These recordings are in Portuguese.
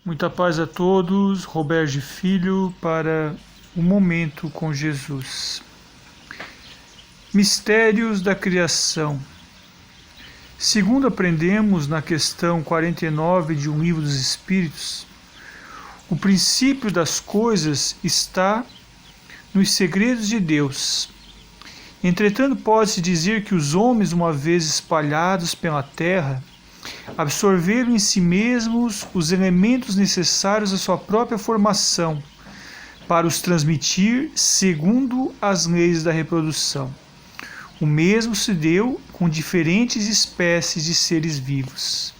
Muita paz a todos, Roberto Filho, para o Momento com Jesus. Mistérios da criação. Segundo aprendemos na questão 49 de Um Livro dos Espíritos, o princípio das coisas está nos segredos de Deus. Entretanto, pode-se dizer que os homens, uma vez espalhados pela terra, absorveram em si mesmos os elementos necessários à sua própria formação, para os transmitir segundo as leis da reprodução. O mesmo se deu com diferentes espécies de seres vivos.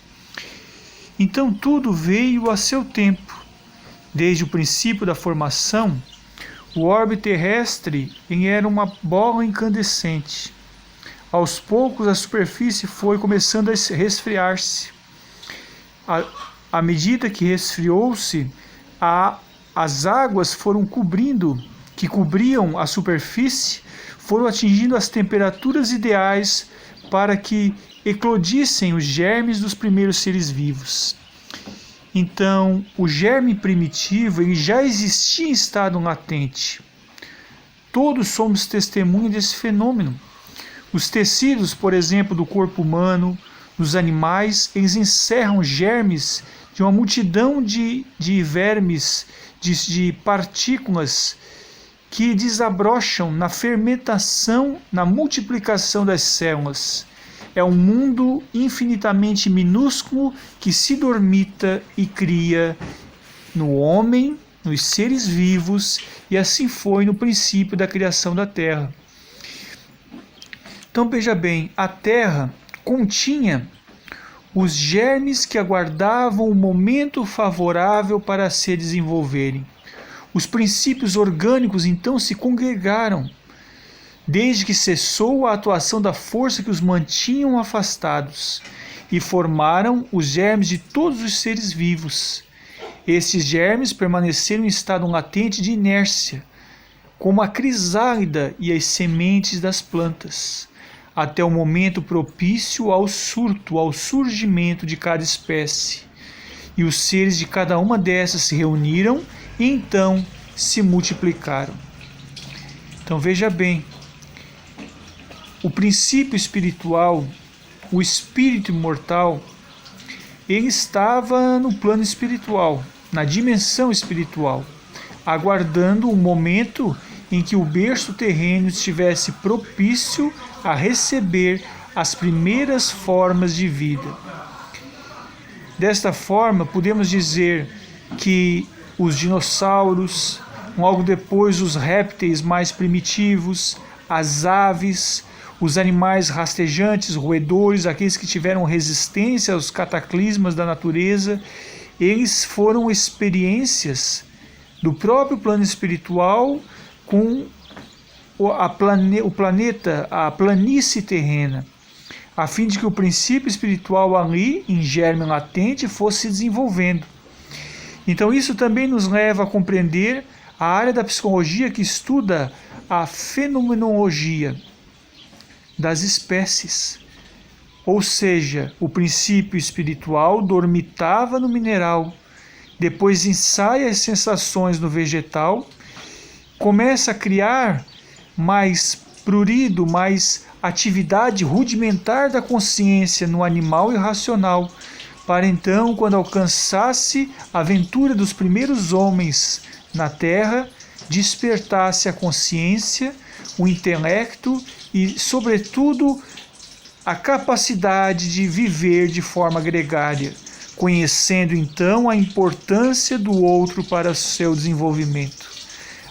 Então tudo veio a seu tempo. Desde o princípio da formação, o orbe terrestre era uma bola incandescente. Aos poucos a superfície foi começando a resfriar-se. À medida que resfriou-se, as águas que cobriam a superfície, foram atingindo as temperaturas ideais para que eclodissem os germes dos primeiros seres vivos. Então, o germe primitivo ele já existia em estado latente. Todos somos testemunha desse fenômeno. Os tecidos, por exemplo, do corpo humano, dos animais, eles encerram germes de uma multidão de vermes, de partículas que desabrocham na fermentação, na multiplicação das células. É um mundo infinitamente minúsculo que se dormita e cria no homem, nos seres vivos, e assim foi no princípio da criação da Terra. Então veja bem, a Terra continha os germes que aguardavam o momento favorável para se desenvolverem. Os princípios orgânicos então se congregaram, desde que cessou a atuação da força que os mantinham afastados, e formaram os germes de todos os seres vivos. Esses germes permaneceram em estado latente de inércia, como a crisálida e as sementes das plantas, até o momento propício ao surgimento de cada espécie. E os seres de cada uma dessas se reuniram e então se multiplicaram. Então veja bem, o princípio espiritual, o espírito imortal, ele estava no plano espiritual, na dimensão espiritual, aguardando o momento em que o berço terreno estivesse propício a receber as primeiras formas de vida. Desta forma, podemos dizer que os dinossauros, logo depois os répteis mais primitivos, as aves, os animais rastejantes, roedores, aqueles que tiveram resistência aos cataclismas da natureza, eles foram experiências do próprio plano espiritual com o planeta, a planície terrena, a fim de que o princípio espiritual ali, em germe latente, fosse se desenvolvendo. Então isso também nos leva a compreender a área da psicologia que estuda a fenomenologia das espécies. Ou seja, o princípio espiritual dormitava no mineral, depois ensaia as sensações no vegetal, começa a criar mais prurido, mais atividade rudimentar da consciência no animal irracional, para então, quando alcançasse a aventura dos primeiros homens na Terra, despertasse a consciência, o intelecto e, sobretudo, a capacidade de viver de forma gregária, conhecendo então a importância do outro para o seu desenvolvimento.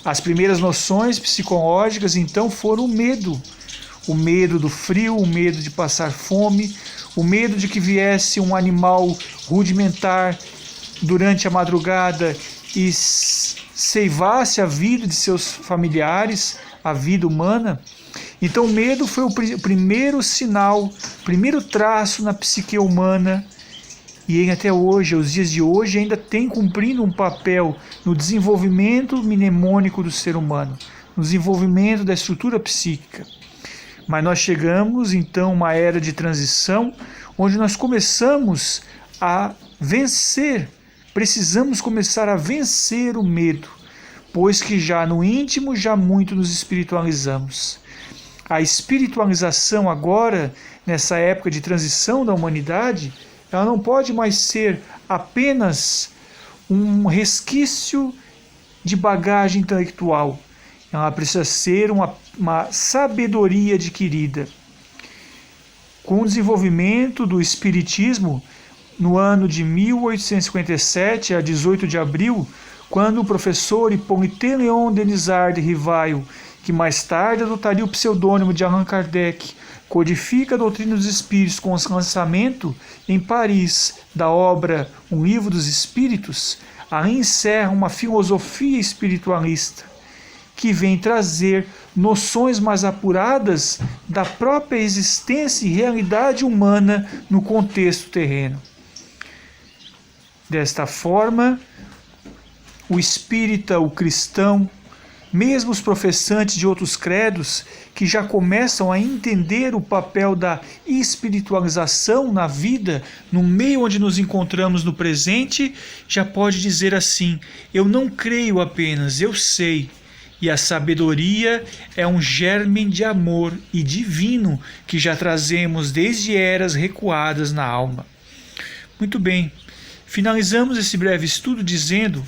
As primeiras noções psicológicas então foram o medo do frio, o medo de passar fome, o medo de que viesse um animal rudimentar durante a madrugada e ceivasse a vida de seus familiares, a vida humana. Então o medo foi o primeiro sinal, o primeiro traço na psique humana, e ele até hoje, aos dias de hoje, ainda tem cumprindo um papel no desenvolvimento mnemônico do ser humano, no desenvolvimento da estrutura psíquica. Mas nós chegamos então a uma era de transição, onde nós começamos a vencer precisamos começar a vencer o medo, pois que já no íntimo já muito nos espiritualizamos. A espiritualização agora, nessa época de transição da humanidade, ela não pode mais ser apenas um resquício de bagagem intelectual. Ela precisa ser uma sabedoria adquirida. Com o desenvolvimento do Espiritismo, no ano de 1857, a 18 de abril, quando o professor Hippolyte Léon Denisard de Rivail, que mais tarde adotaria o pseudônimo de Allan Kardec, codifica a doutrina dos espíritos com o lançamento em Paris da obra Um Livro dos Espíritos, ali encerra uma filosofia espiritualista que vem trazer noções mais apuradas da própria existência e realidade humana no contexto terreno. Desta forma, o espírita, o cristão, mesmo os professantes de outros credos que já começam a entender o papel da espiritualização na vida, no meio onde nos encontramos no presente, já pode dizer assim: eu não creio apenas, eu sei. E a sabedoria é um germe de amor e divino que já trazemos desde eras recuadas na alma. Muito bem, finalizamos esse breve estudo dizendo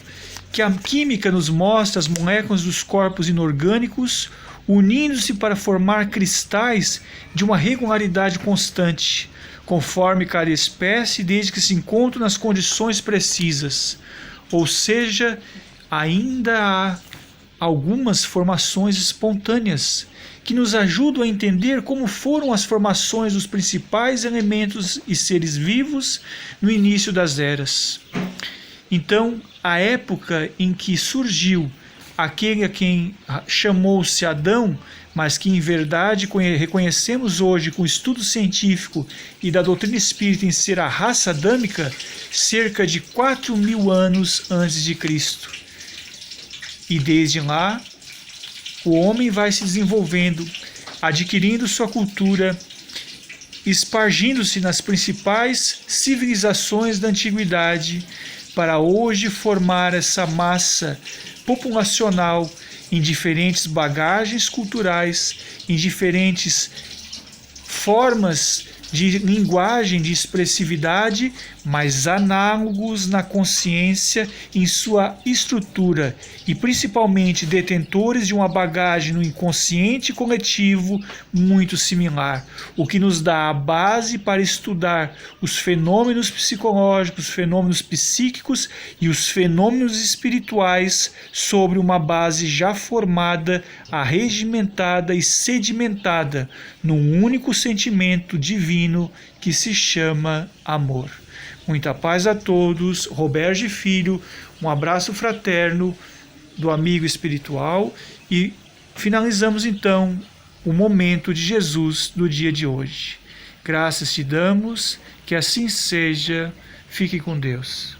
que a química nos mostra as moléculas dos corpos inorgânicos unindo-se para formar cristais de uma regularidade constante, conforme cada espécie, desde que se encontram nas condições precisas. Ou seja, ainda há algumas formações espontâneas que nos ajudam a entender como foram as formações dos principais elementos e seres vivos no início das eras. Então, a época em que surgiu aquele a quem chamou-se Adão, mas que em verdade reconhecemos hoje com o estudo científico e da doutrina espírita em ser a raça adâmica, cerca de 4.000 anos antes de Cristo. E desde lá, o homem vai se desenvolvendo, adquirindo sua cultura, espargindo-se nas principais civilizações da antiguidade, para hoje formar essa massa populacional em diferentes bagagens culturais, em diferentes formas de linguagem, de expressividade, mas análogos na consciência em sua estrutura e principalmente detentores de uma bagagem no inconsciente coletivo muito similar, o que nos dá a base para estudar os fenômenos psicológicos, os fenômenos psíquicos e os fenômenos espirituais sobre uma base já formada, arregimentada e sedimentada num único sentimento divino que se chama amor. Muita paz a todos. Roberge Filho, um abraço fraterno do amigo espiritual e finalizamos então o momento de Jesus do dia de hoje. Graças te damos, que assim seja. Fique com Deus.